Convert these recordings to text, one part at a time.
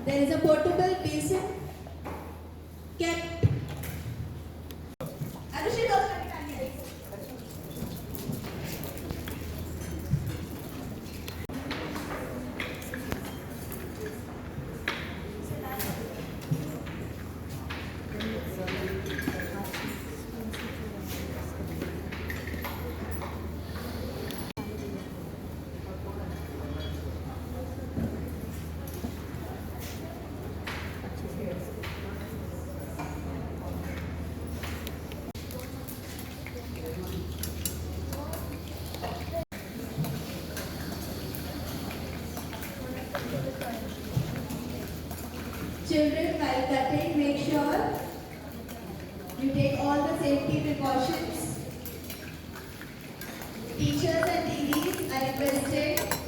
There is a portable basin kept. Anushri goes to Italian. Children, while cutting, make sure you take all the safety precautions. Teachers and TDs are requested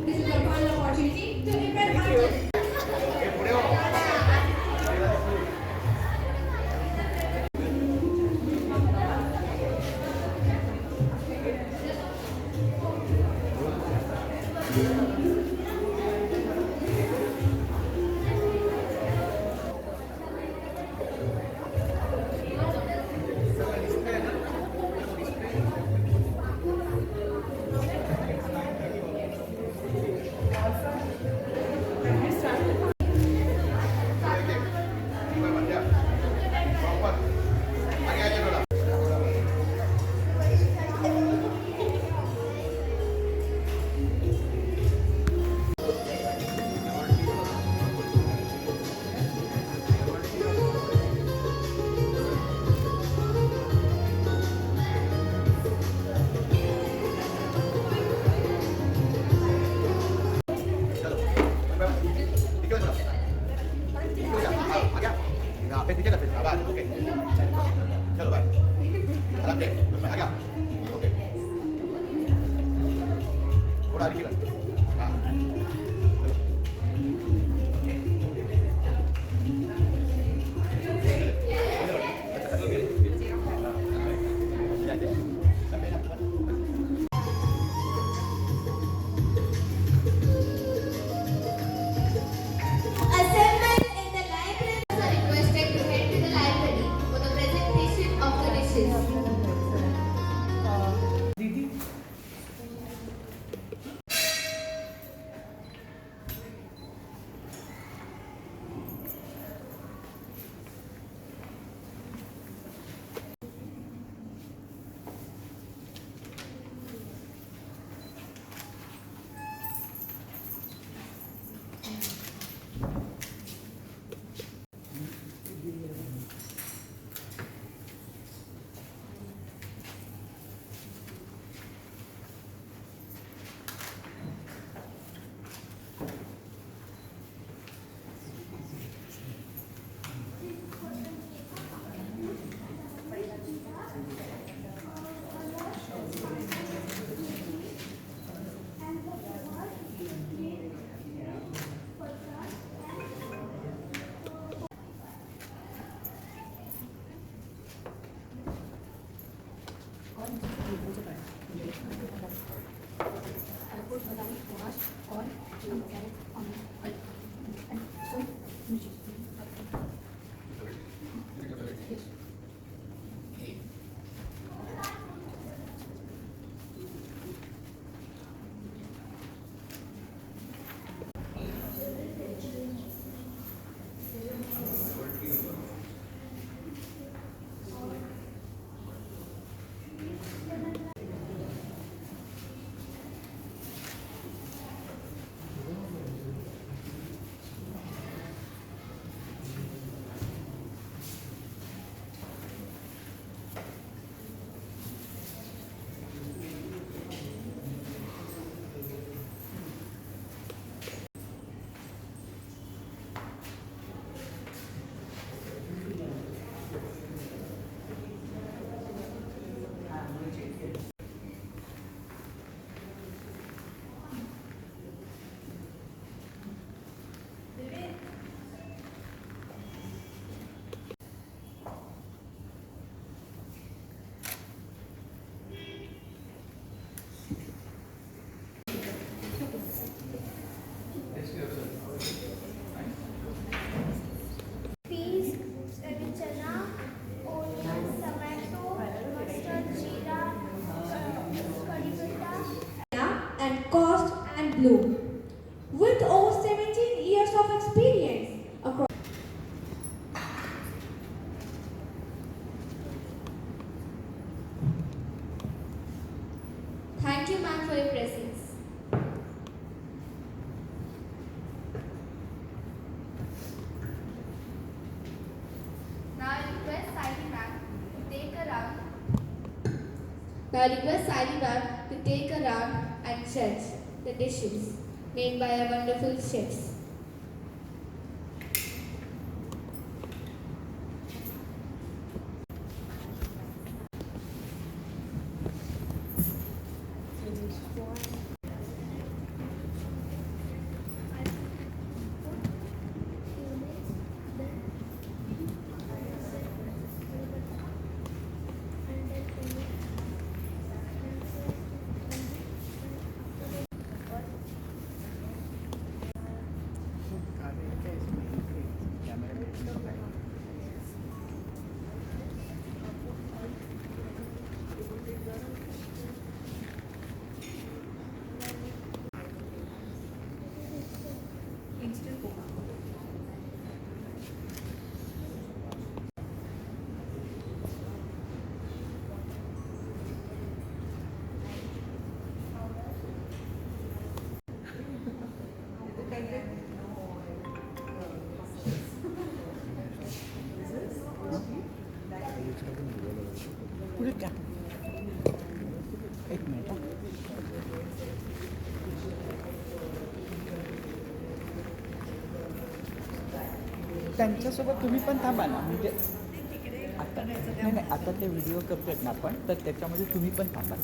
This is a final opportunity to impress others. चलो भाई आराम से आ गया okay थोड़ा आगे हाँ Assemble in the library are requested to head to the library for the presentation of the dishes. Peas, chana, onions, tomato, mustard, jeera, curry patta. And cost and bloom. With over 17 years of experience across. Thank you, ma'am, for your presence. Now I request Saili ma'am to take a round. Now I request Sally ma'am to take a round and judge. the dishes made by our wonderful chefs. पुढे घ्या. एक minute हा. त्यांच्यासोबत तुम्ही पण थांबा ना, म्हणजे आता नाही आता ते व्हिडिओ करतोय ना आपण, तर त्याच्यामध्ये तुम्ही पण थांबा.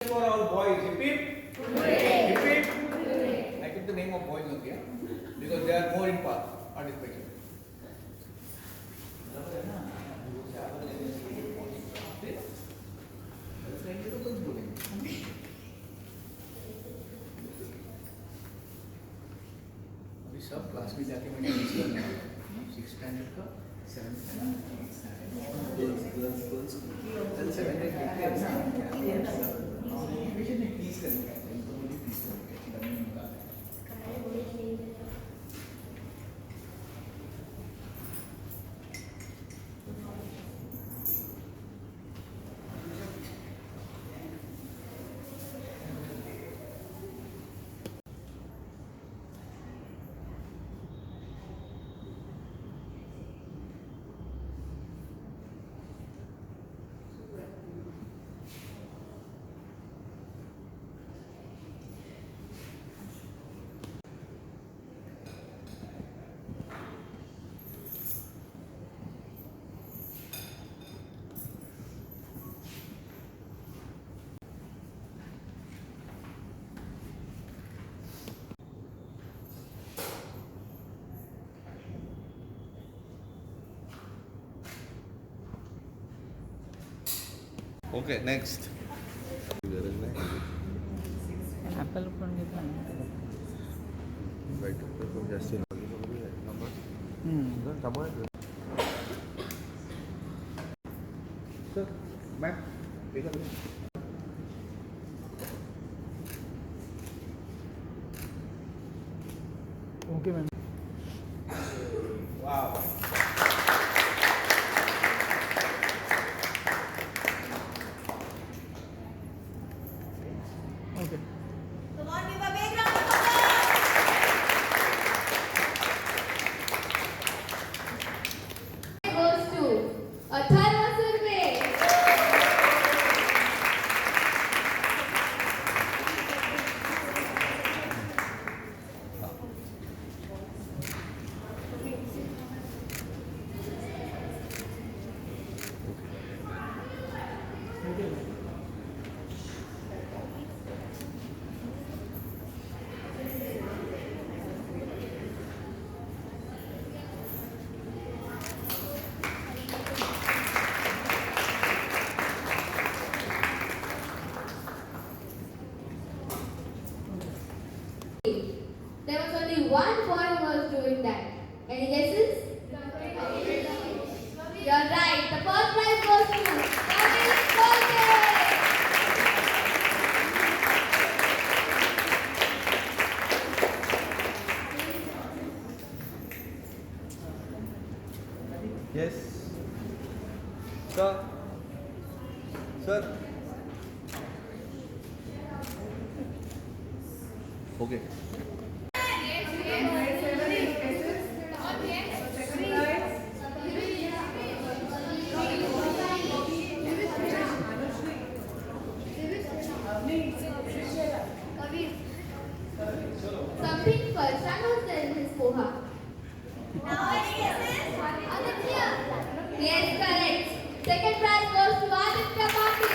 For our boys, repeat. Repeat. I took the name of boys okay, because they are more in participation. अभी सब क्लास में जाके मैंने मिस करना है 6th स्टैंडर्ड का 7th स्टैंडर्ड गर्ल्स कल 7th देखते हैं ना हमेशा नहीं टीज करने का इनको मुझे टीज करने का डरने निकालना है. Okay, next. ॲपल पण घेतला ना. Sir, ma'am, take a look. Okay ma'am. Wow. Okay. Come on, give a big round of applause. Goes to Atharva Surve. Yes. Sir. Sir. Okay. Something Farshan was there in his poha. Aditya. Yes, correct. Second prize goes to Aditya Patil.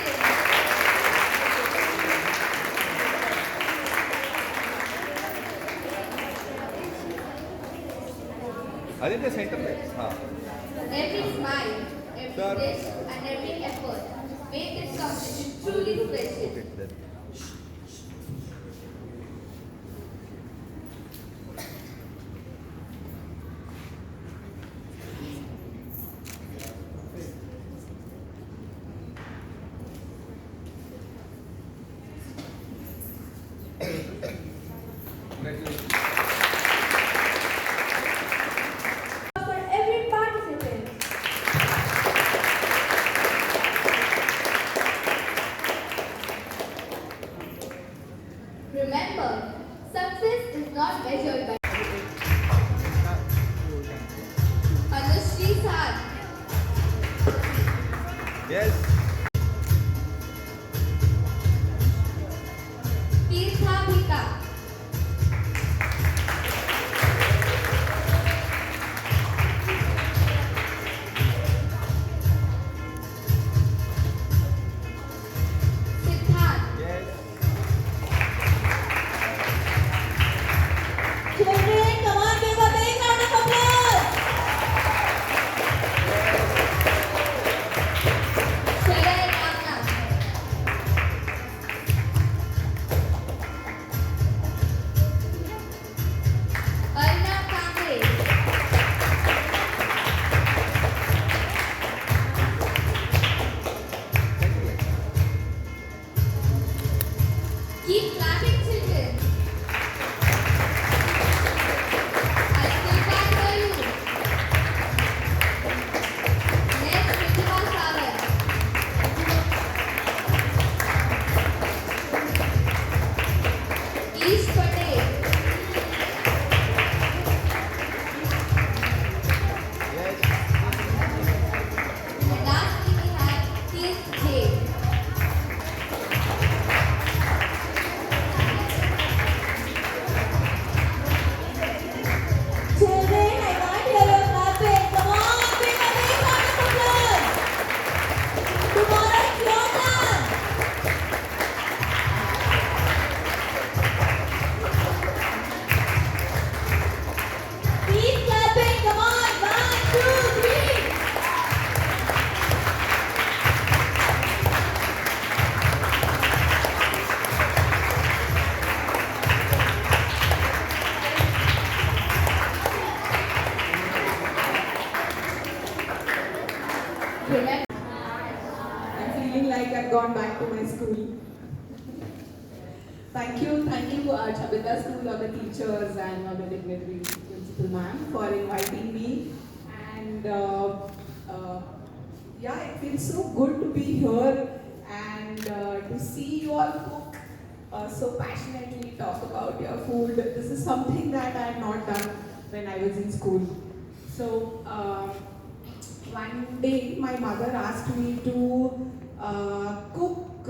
Aditya center में हाँ. Every smile, every Sir. dish, and every effort make this competition truly precious. Okay then. Congratulations. For every participant. Remember, success is not measured by Anushree Saad, Yes. Tirtha Bhika, Siddharth, Yes. Children, come on, give a big round of applause. Shalay Ragna, Arnab Kangre, keep clapping, children. I still can't hear you. Next, Pratibha Sawant. Ish Patel. Yes. And lastly, we have Keith J. Children, I can't hear you clapping. Come on, give a big round of applause. Tomorrow it's your turn. Keep clapping. Come on. 1, 2, 3. Remember, I'm feeling like I've gone back to my school. Thank you, Chabita School, all the teachers and all the dignitary principal ma'am for inviting me. And yeah, it feels so good to be here and to see you all cook so passionately, talk about your food. This is something that I had not done when I was in school. So one day my mother asked me to cook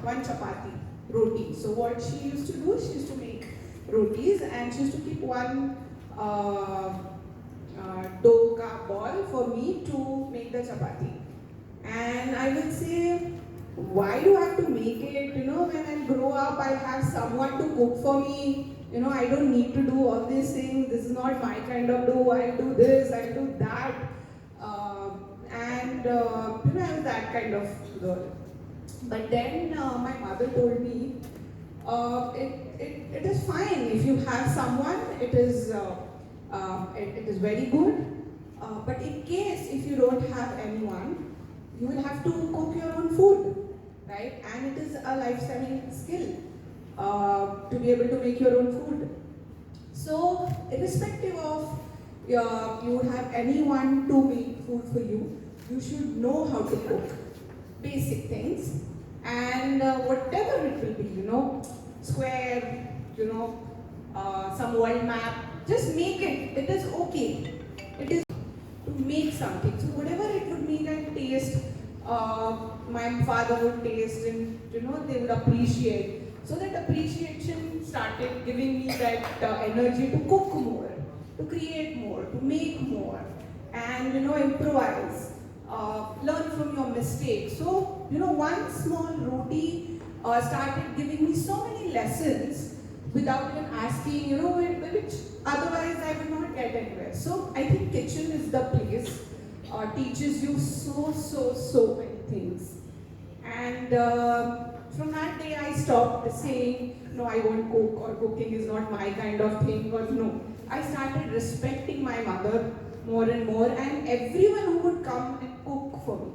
one chapati, roti. So what she used to do, she used to make rotis and she used to keep one dough ka ball for me to make the chapati. And I would say, why do I have to make it? You know, when I grow up, I have someone to cook for me. You know, I don't need to do all these things. This is not my kind of dough. I'll do this, I'll do that. You know, I was that kind of girl. But then my mother told me, it is fine if you have someone. It is very good. But in case if you don't have anyone, you will have to cook your own food, right? And it is a life-saving skill to be able to make your own food. So irrespective of you would have anyone to make food for you, you should know how to cook. Basic things. And whatever it will be, square, some world map, just make it. It is okay. It is to make something. So whatever it would make and taste, my father would taste and they would appreciate. So that appreciation started giving me that energy to cook more, to create more, to make more, and improvise, learn from your mistakes. So one small roti started giving me so many lessons without even asking, which otherwise I would not get anywhere. So I think kitchen is the place, teaches you so many things. And from that day I stopped saying, no, I won't cook, or cooking is not my kind of thing, or no. I started respecting my mother more and more, and everyone who would come and cook for me.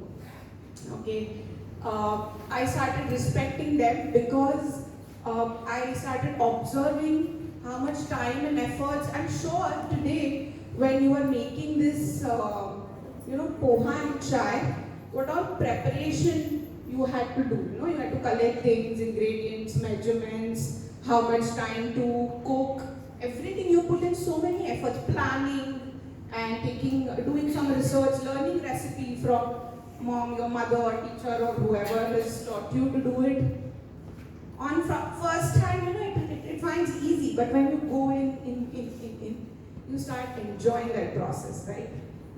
Okay, I started respecting them because I started observing how much time and efforts. I'm sure today when you are making this, poha and chai, what all preparation you had to do. You had to collect things, ingredients, measurements, how much time to cook, everything you put in so many efforts, planning and doing some research, learning recipe from mom, your mother or teacher or whoever has taught you to do it. On first time, it finds easy, but when you go in, you start enjoying that process, right?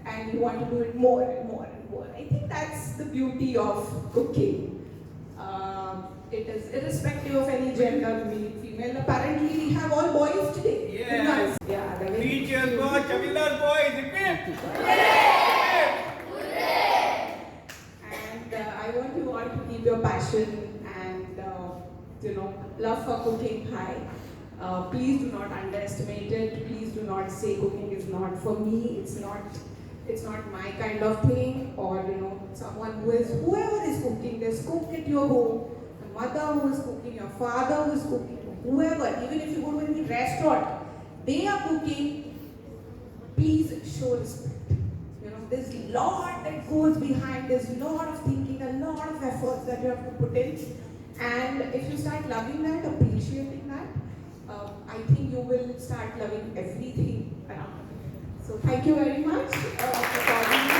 And you want to do it more and more and more. I think that's the beauty of cooking. It is irrespective of any gender, male, female. Apparently, we have all boys today. Yes. Yeah, they're very Three cheers cute. for Chavilas boys. Repeat. And I want you all to keep your passion and love for cooking high. Please do not underestimate it. Please do not say cooking is not for me. It's not my kind of thing. Or whoever is cooking, there's cook at your home. The mother who is cooking, your father who is cooking, whoever. Even if you go to any restaurant, they are cooking. Please show respect. There's a lot that goes behind. There's a lot of thinking, a lot of efforts that you have to put in. And if you start loving that, appreciating that, I think you will start loving everything around. So thank you very much for calling me.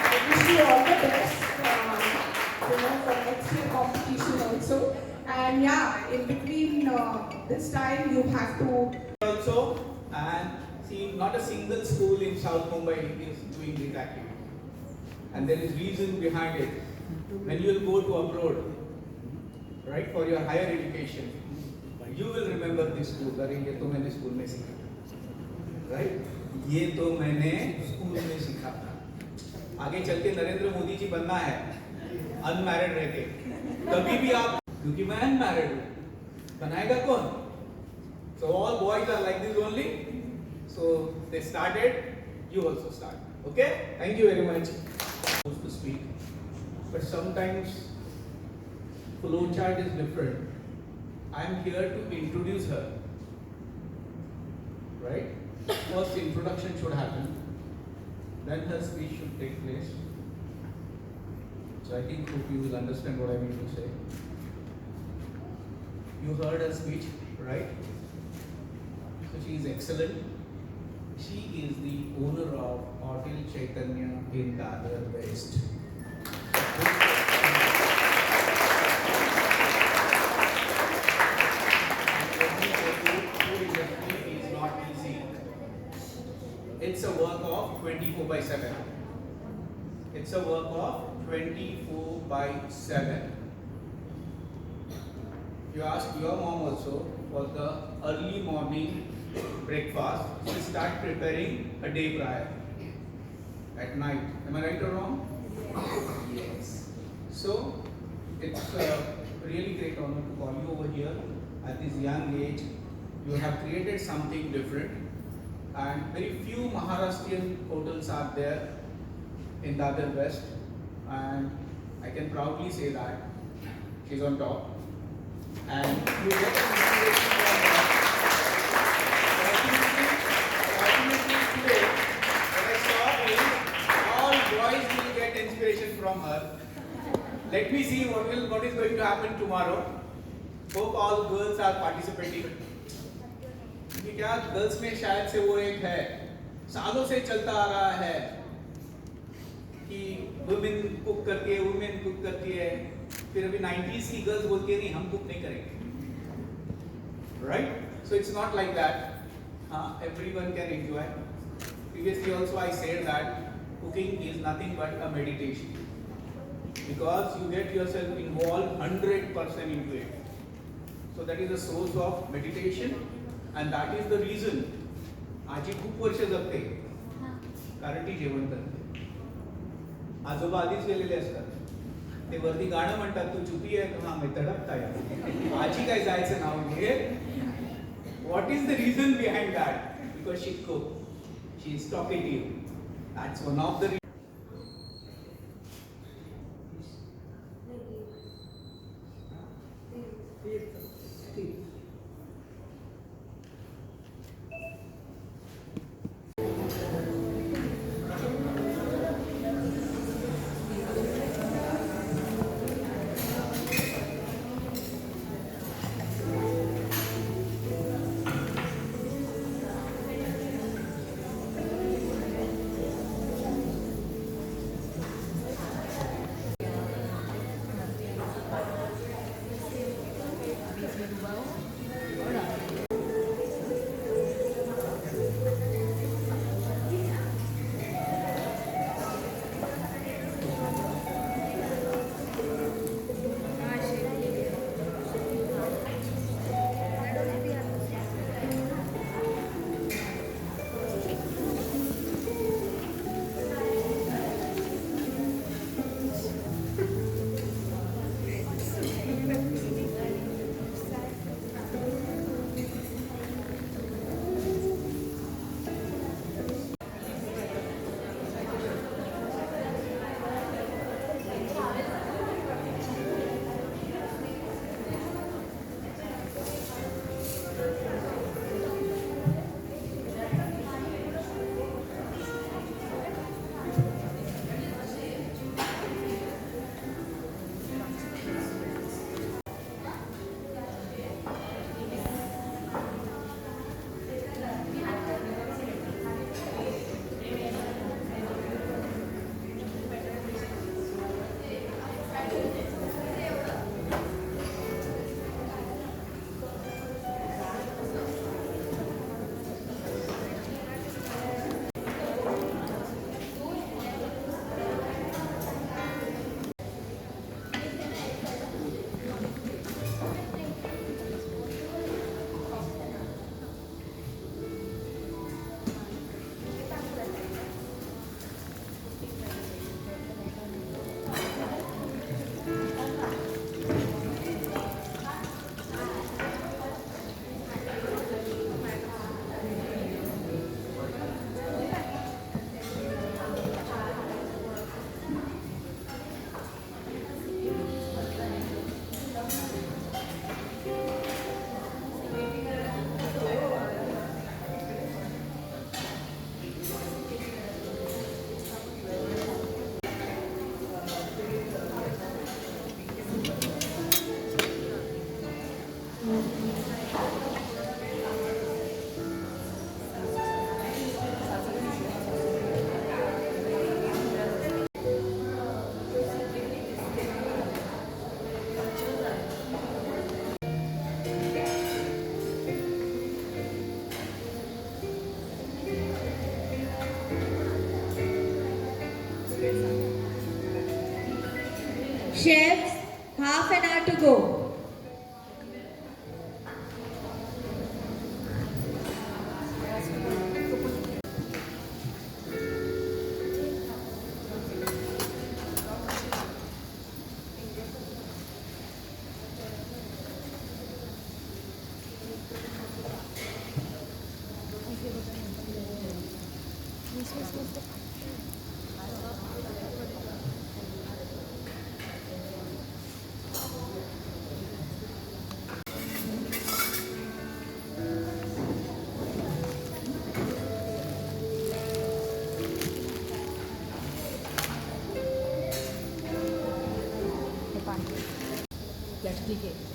I wish you all the best, for next year competition also. And yeah, in between this time you have to Also, and see, not a single school in South Mumbai is doing this activity. And there is reason behind it. When you will go to abroad, right, for your higher education, you will remember this school. अरे ये तो मैंने school में सीखा था, right? ये तो मैंने स्कूल में सीखा था. आगे चल के नरेंद्र मोदी जी बनना है, अनमैरिड रह के. कभी भी आप, क्योंकि मैं अनमैरिड हूँ, बनाएगा कौन? So all boys are like this only. So they started, you also start. Okay? Thank you very much. Supposed to speak, but sometimes flowchart is different. I am here to introduce her. Right? First introduction should happen. Then her speech should take place. So I think hope you will understand what I mean to say. You heard her speech, right? So she is excellent. She is the owner of Hotel Chaitanya in Dadar West. Food industry is not easy. It's a work of 24/7. It's a work of 24/7. You ask your mom also for the early morning breakfast. She start preparing a day prior at night. Am I right or wrong? Yes. So it's a really great honor to call you over here at this young age. You have created something different, and very few Maharashtrian hotels are there in Dadar West, and I can proudly say that she's on top. And you get an inspiration from her. Let me see what is going to happen tomorrow. Hope all girls are participating. क्योंकि क्या girls में शायद से वो एक है, सालों से चलता आ रहा है कि वुमेन कुक करती है, फिर अभी 90s की गर्ल्स बोलती है नहीं हम कुक नहीं करेंगे. Right? So it's not like that. Everyone can enjoy. Previously also I said that cooking is nothing but a meditation. Because you get yourself involved 100% into it. So that is the source of meditation and that is the reason आजी खूप वर्ष जगते कारण ती जेवण करते. आजोबा आधीच गेलेले असतात, ते वरती गाणं म्हणतात तू चुपी आहे हा मी तडकताय, आजी काय जायचं नाव घे. What is the reason behind that? Because she cooked, she is talking to you. That's one of the reasons. Chefs, half an hour to go. ठीक आहे.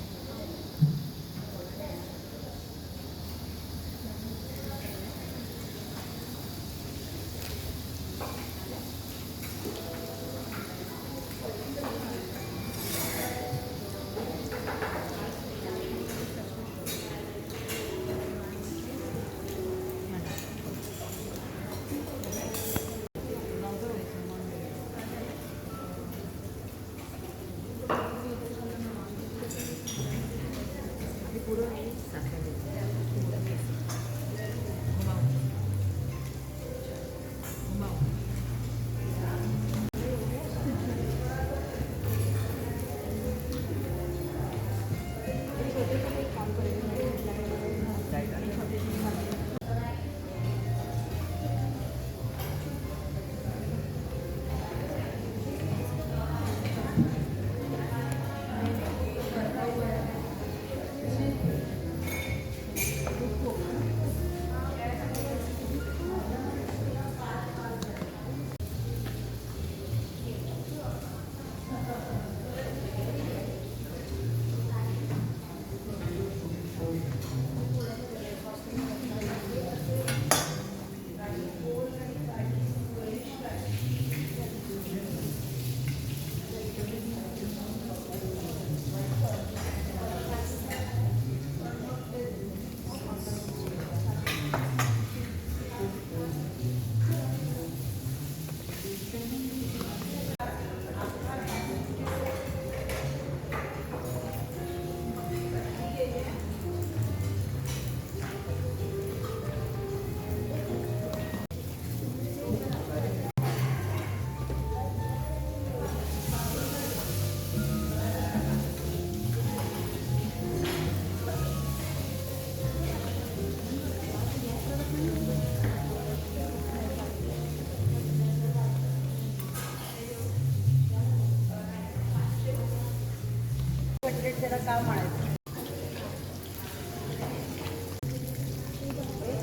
त्याला काय म्हणायचं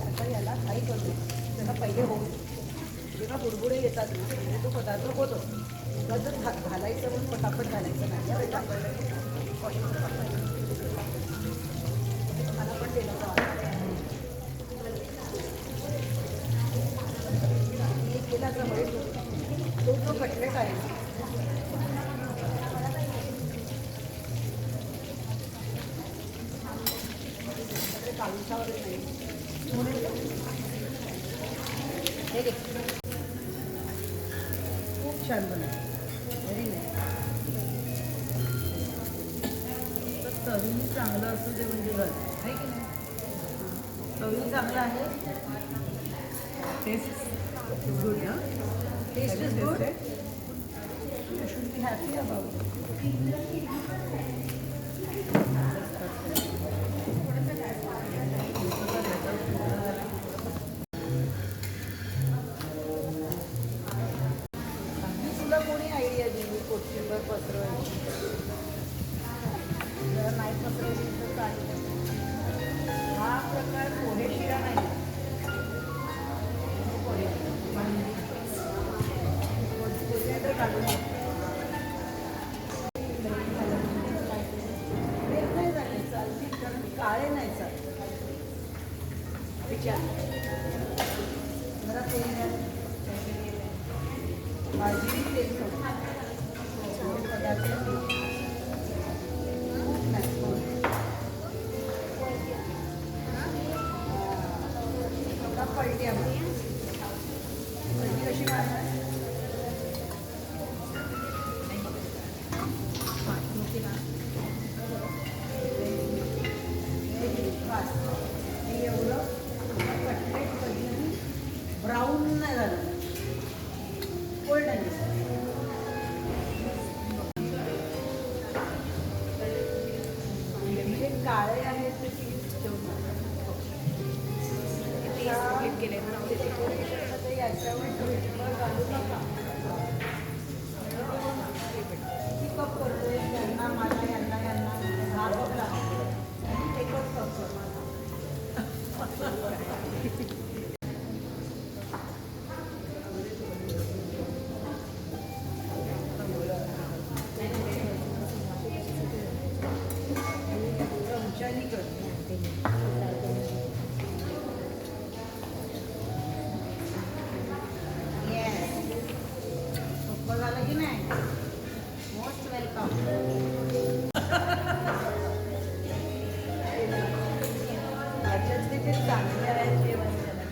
आता याला काही करतो त्याला पहिले होऊ जेव्हा बुडबुडे येतात ना तो पदार्थ होतो जर घालायचं पण पटापट घालायचं नाही बेटा मला पण दिलं केला जवळ तो जो कटलेट आहे खूप छान बनवलं व्हेरी नाईस तर तरीही चांगलं असू दे म्हणजे बरं आहे की नाही तरीही चांगलं आहे टेस्ट गुड ना taste is good you should be happy about कोणी आयडिया दिली कोथिंबर पसरवायची जरा नाही पसरवली तर चालेल हा प्रकार पोहे शिरा नाही कोथिंबर काढून नाही झाले चालतील कारण काळे नाही चालत विचार जरा तेल घ्या भाजी तेल पदार्थ पलटी पलटी कशी मारणार एवढं कटलेट कधी ब्राऊन नाही झालं गोल्डन जे काळे आहेत ते याच्यावर घालू नका कप करतोय यांना मला यांना यांना हा कप लागतो एकच कप कर जे चांगले आहेत जेवण त्याला.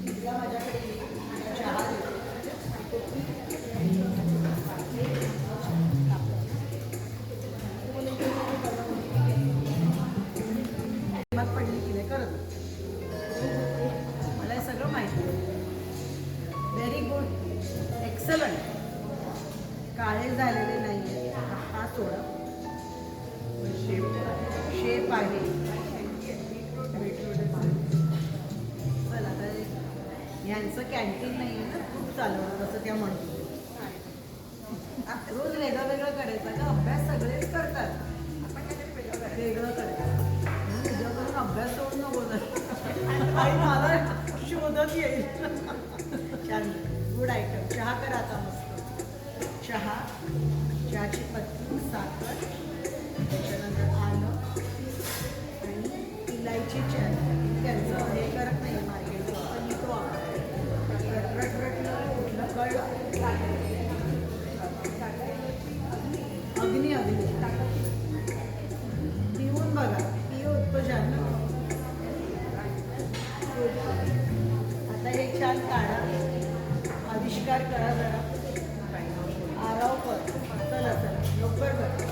तिला माझ्याकडे ये. चहा मत पडली की नाही करत मला हे सगळं माहिती आहे. Very good, excellent. काळे झालेले नाही आहेत. हा सोडा शेप आहे. चला आता ह्यांचं कॅन्टीन नाही आहे ना, खूप चालवणार असं त्या म्हणतो. रोज वेगळं वेगळं करायचं का? अभ्यास सगळेच करतात, वेगळं करायचं. तुझ्याकडून अभ्यास सोडून नको आणि मला शोधत येईल. छान, गुड आयटम. चहा करा आता मस्त. चहा, चहाची पत्ती, साखर, त्याच्यानंतर आलं आणि इलायची चहा. त्यांचं हे करत नाही मार्केट, पण मी तो रटरटलं कुठलं कळलं अग्नी अग्नी पिऊन बघा. पिऊ उत्पजन. आता हे छान काढा, आविष्कार करा जरा, आराव कर. चला चला लवकर कर.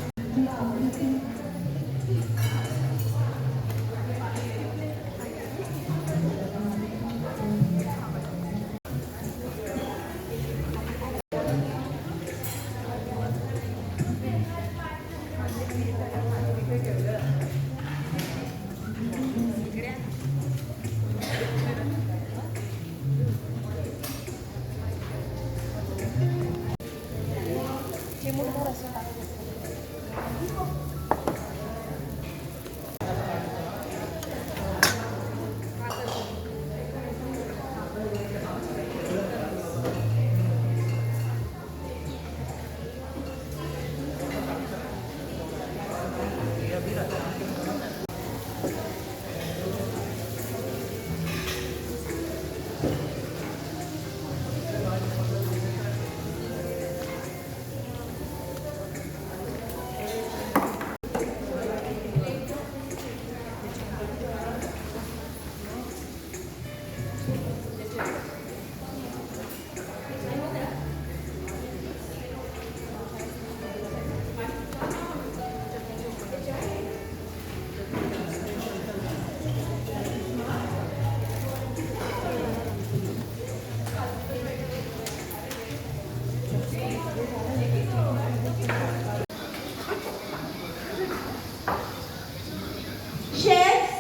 Chefs,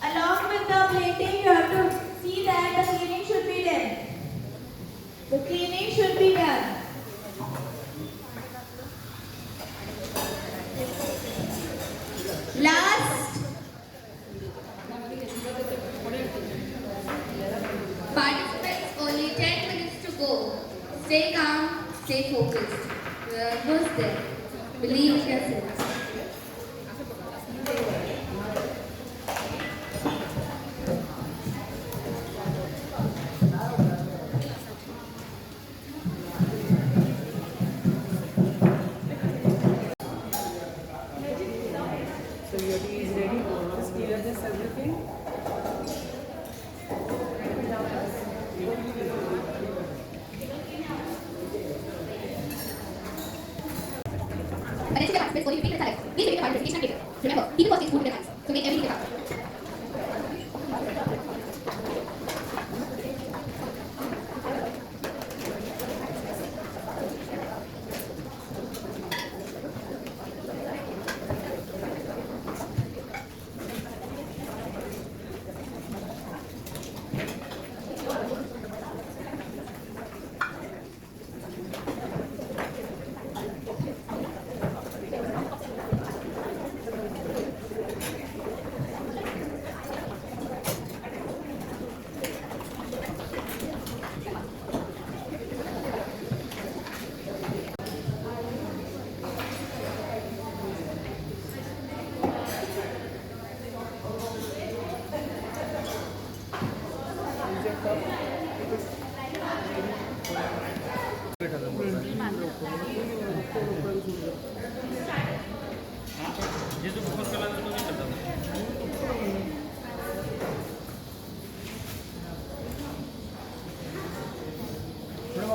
along with the plating, you have to see that the cleaning should be done. The cleaning should be done. Last, Participants, only 10 minutes to go. Stay calm, stay focused. You are almost there. Believe in yourself. So your tea is ready. Just clear this everything. attention to participants, only 15 minutes are left. Please make the participation later. Remember, people watching food with their hands, so make everything count.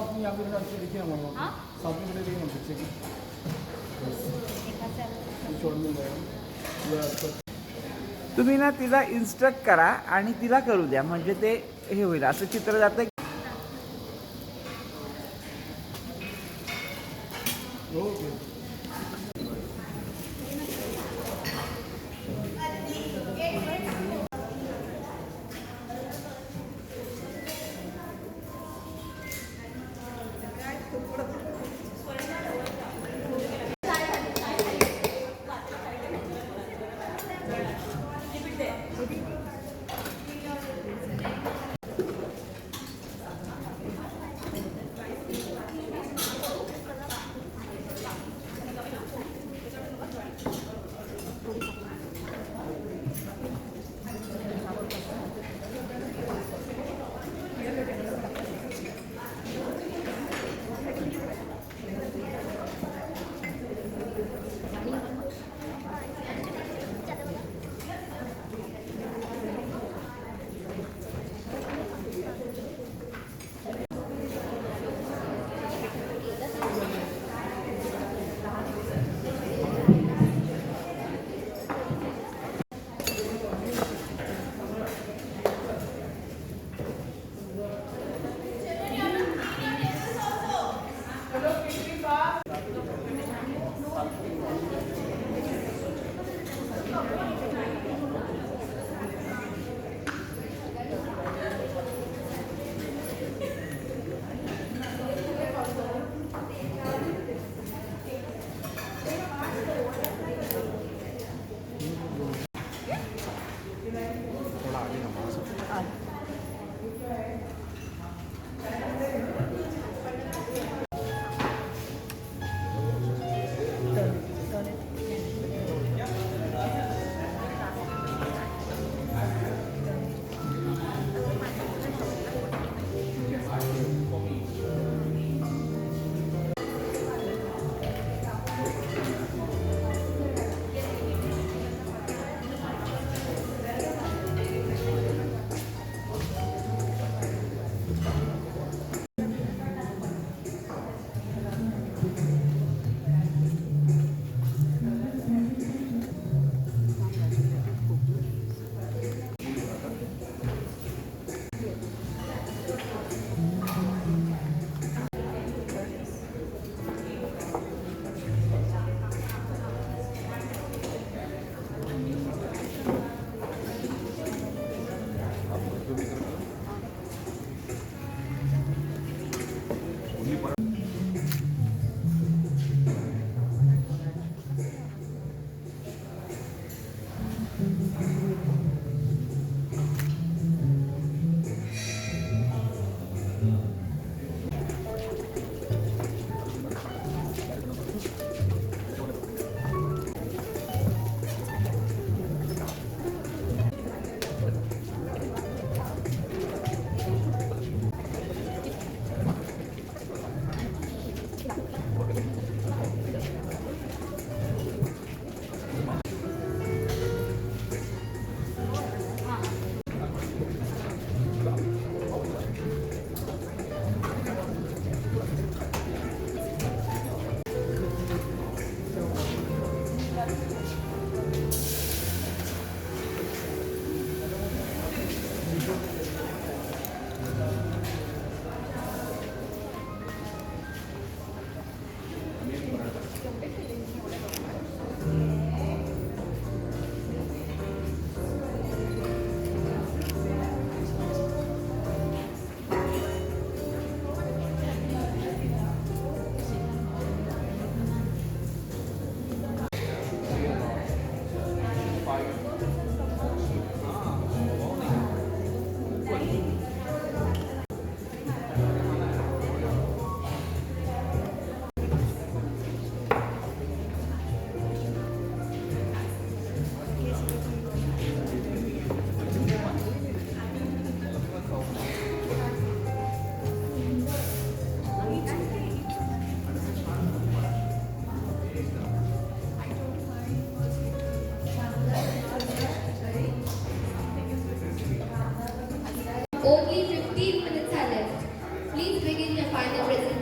अपनी यहाँ पे अच्छी दिखी हमारे वहाँ साथ में बड़े दिखे बच्चे की छोड़ मिल जाएगा तुम्ही ना तिला इन्स्ट्रक्ट करा आणि तिला करू द्या म्हणजे ते हे होईल असं चित्र जातं. Okay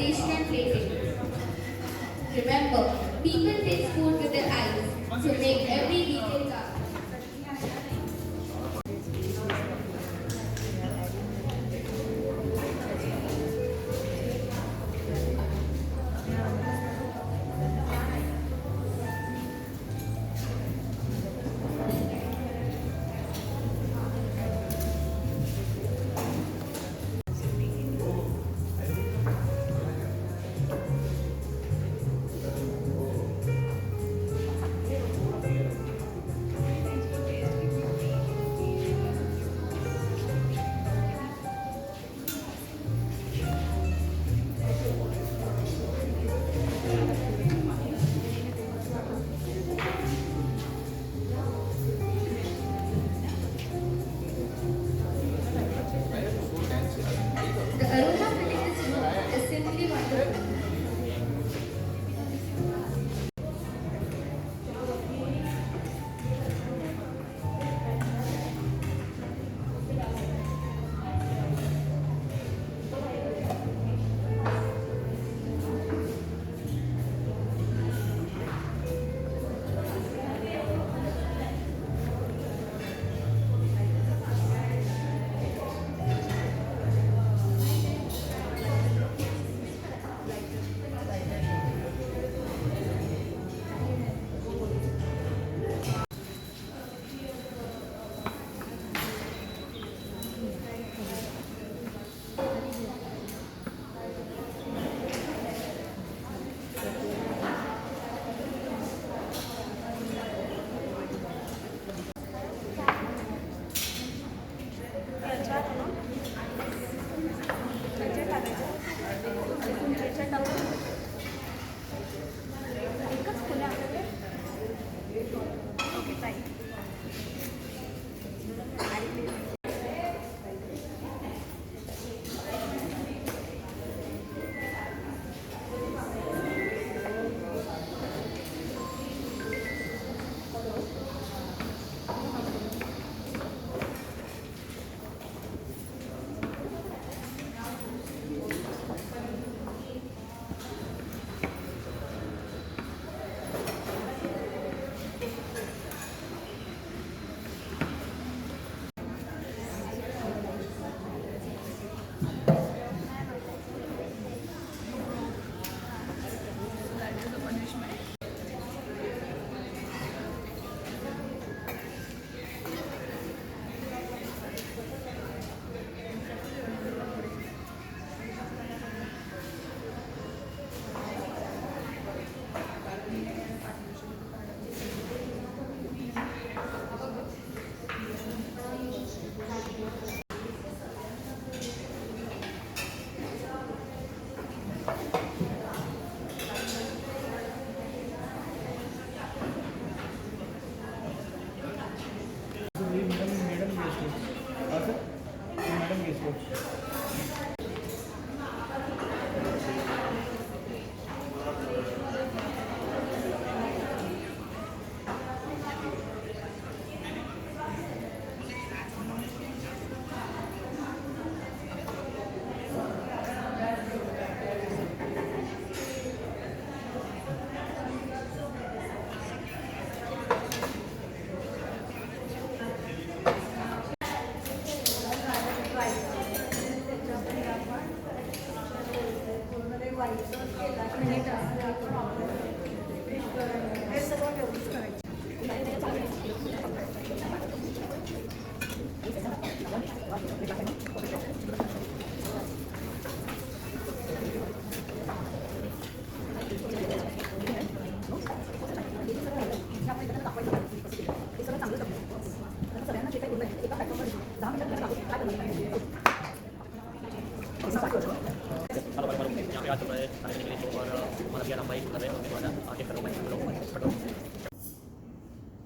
presentation and plating. Remember, people taste food with their eyes, so make every detail count. The aroma filling this room is simply wonderful.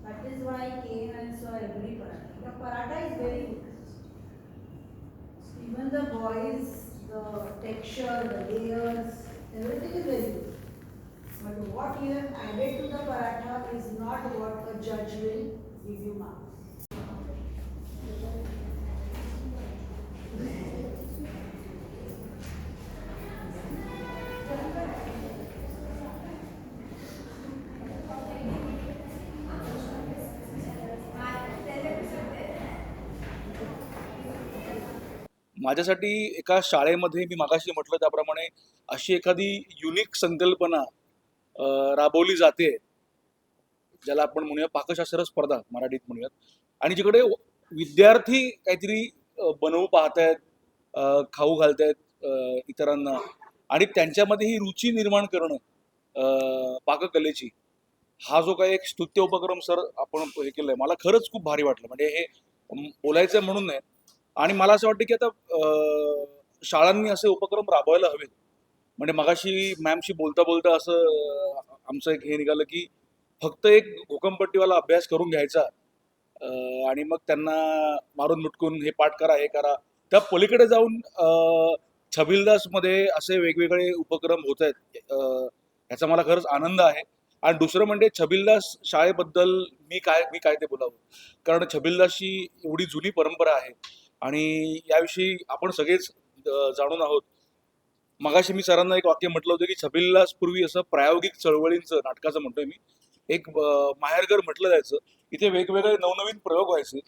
That is why I came and saw every paratha. The paratha is very good. Even the boys, the texture, the layers, everything is very good. But what you have added to the paratha is not what a judge will give you marks. माझ्यासाठी एका शाळेमध्ये मी मागाशी म्हटलं त्याप्रमाणे अशी एखादी unique संकल्पना राबवली जाते, ज्याला आपण म्हणूया पाकशास्त्र स्पर्धा मराठीत म्हणूयात, आणि जिकडे विद्यार्थी काहीतरी बनवू पाहतायत, खाऊ घालतायत इतरांना, आणि त्यांच्यामध्ये ही रुची निर्माण करणं पाककलेची, हा जो काही एक स्तुत्य उपक्रम सर आपण हे केलंय, मला खरंच खूप भारी वाटलं. म्हणजे हे बोलायचं म्हणून नाही, आणि मला असं वाटतं की आता शाळांनी असे उपक्रम राबवायला हवेत. म्हणजे मगाशी मॅमशी बोलता बोलता असं आमचं एक हे निघालं की फक्त एक घोकमपट्टीवाला अभ्यास करून घ्यायचा आणि मग त्यांना मारून मुटकून हे पाठ करा, हे करा. त्या पलीकडे जाऊन छबिलदासमध्ये असे वेगवेगळे उपक्रम होत आहेत, ह्याचा मला खरंच आनंद आहे. आणि दुसरं म्हणजे छबिलदास शाळेबद्दल मी काय ते बोलावं, कारण छबिलदासची एवढी जुनी परंपरा आहे आणि याविषयी आपण सगळेच जाणून आहोत. मगाशी मी सरांना एक वाक्य म्हटलं होतं की छबिलदास पूर्वी असं प्रायोगिक चळवळींचं, नाटकाचं म्हणतोय मी, एक माहेरघर म्हटलं जायचं. इथे वेगवेगळे नवनवीन प्रयोग व्हायचे.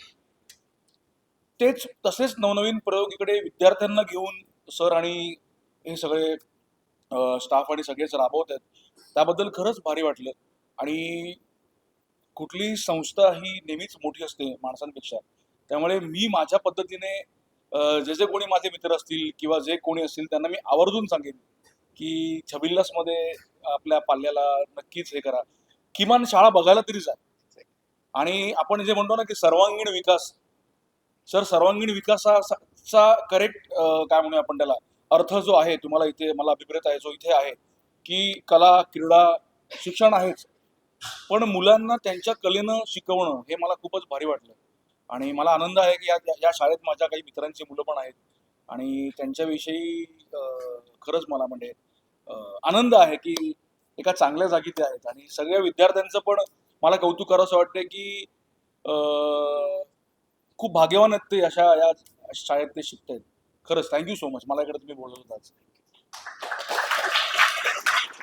तसेच नवनवीन प्रयोग इकडे विद्यार्थ्यांना घेऊन सर आणि हे सगळे स्टाफ आणि सगळेच राबवत आहेत. त्याबद्दल खरंच भारी वाटलं. आणि कुठलीही संस्था ही नेहमीच मोठी असते माणसांपेक्षा. त्यामुळे मी माझ्या पद्धतीने जे कोणी माझे मित्र असतील किंवा जे कोणी असतील त्यांना मी आवर्जून सांगेन की छबिलदासमध्ये आपल्या पाल्याला नक्कीच हे करा, किमान शाळा बघायला तरी जा. आणि आपण जे म्हणतो ना की सर्वांगीण विकास, सर सर्वांगीण विकासाचा करेक्ट काय म्हणूया आपण त्याला अर्थ जो आहे, तुम्हाला इथे मला अभिप्रेत आहे जो इथे आहे की कला, क्रीडा, शिक्षण आहेच, पण मुलांना त्यांच्या कलेनं शिकवणं हे मला खूपच भारी वाटलं. आणि मला आनंद आहे की या शाळेत माझ्या काही मित्रांची मुलं पण आहेत आणि त्यांच्याविषयी खरंच मला म्हणजे आनंद आहे की एका चांगल्या जागी ते आहेत. आणि सगळ्या विद्यार्थ्यांचं पण मला कौतुक करावंसं वाटतं की खूप भाग्यवान आहेत ते अशा या शाळेत ते शिकतायत. खरंच थँक्यू सो मच. मला इकडे तुम्ही बोलवलं आज.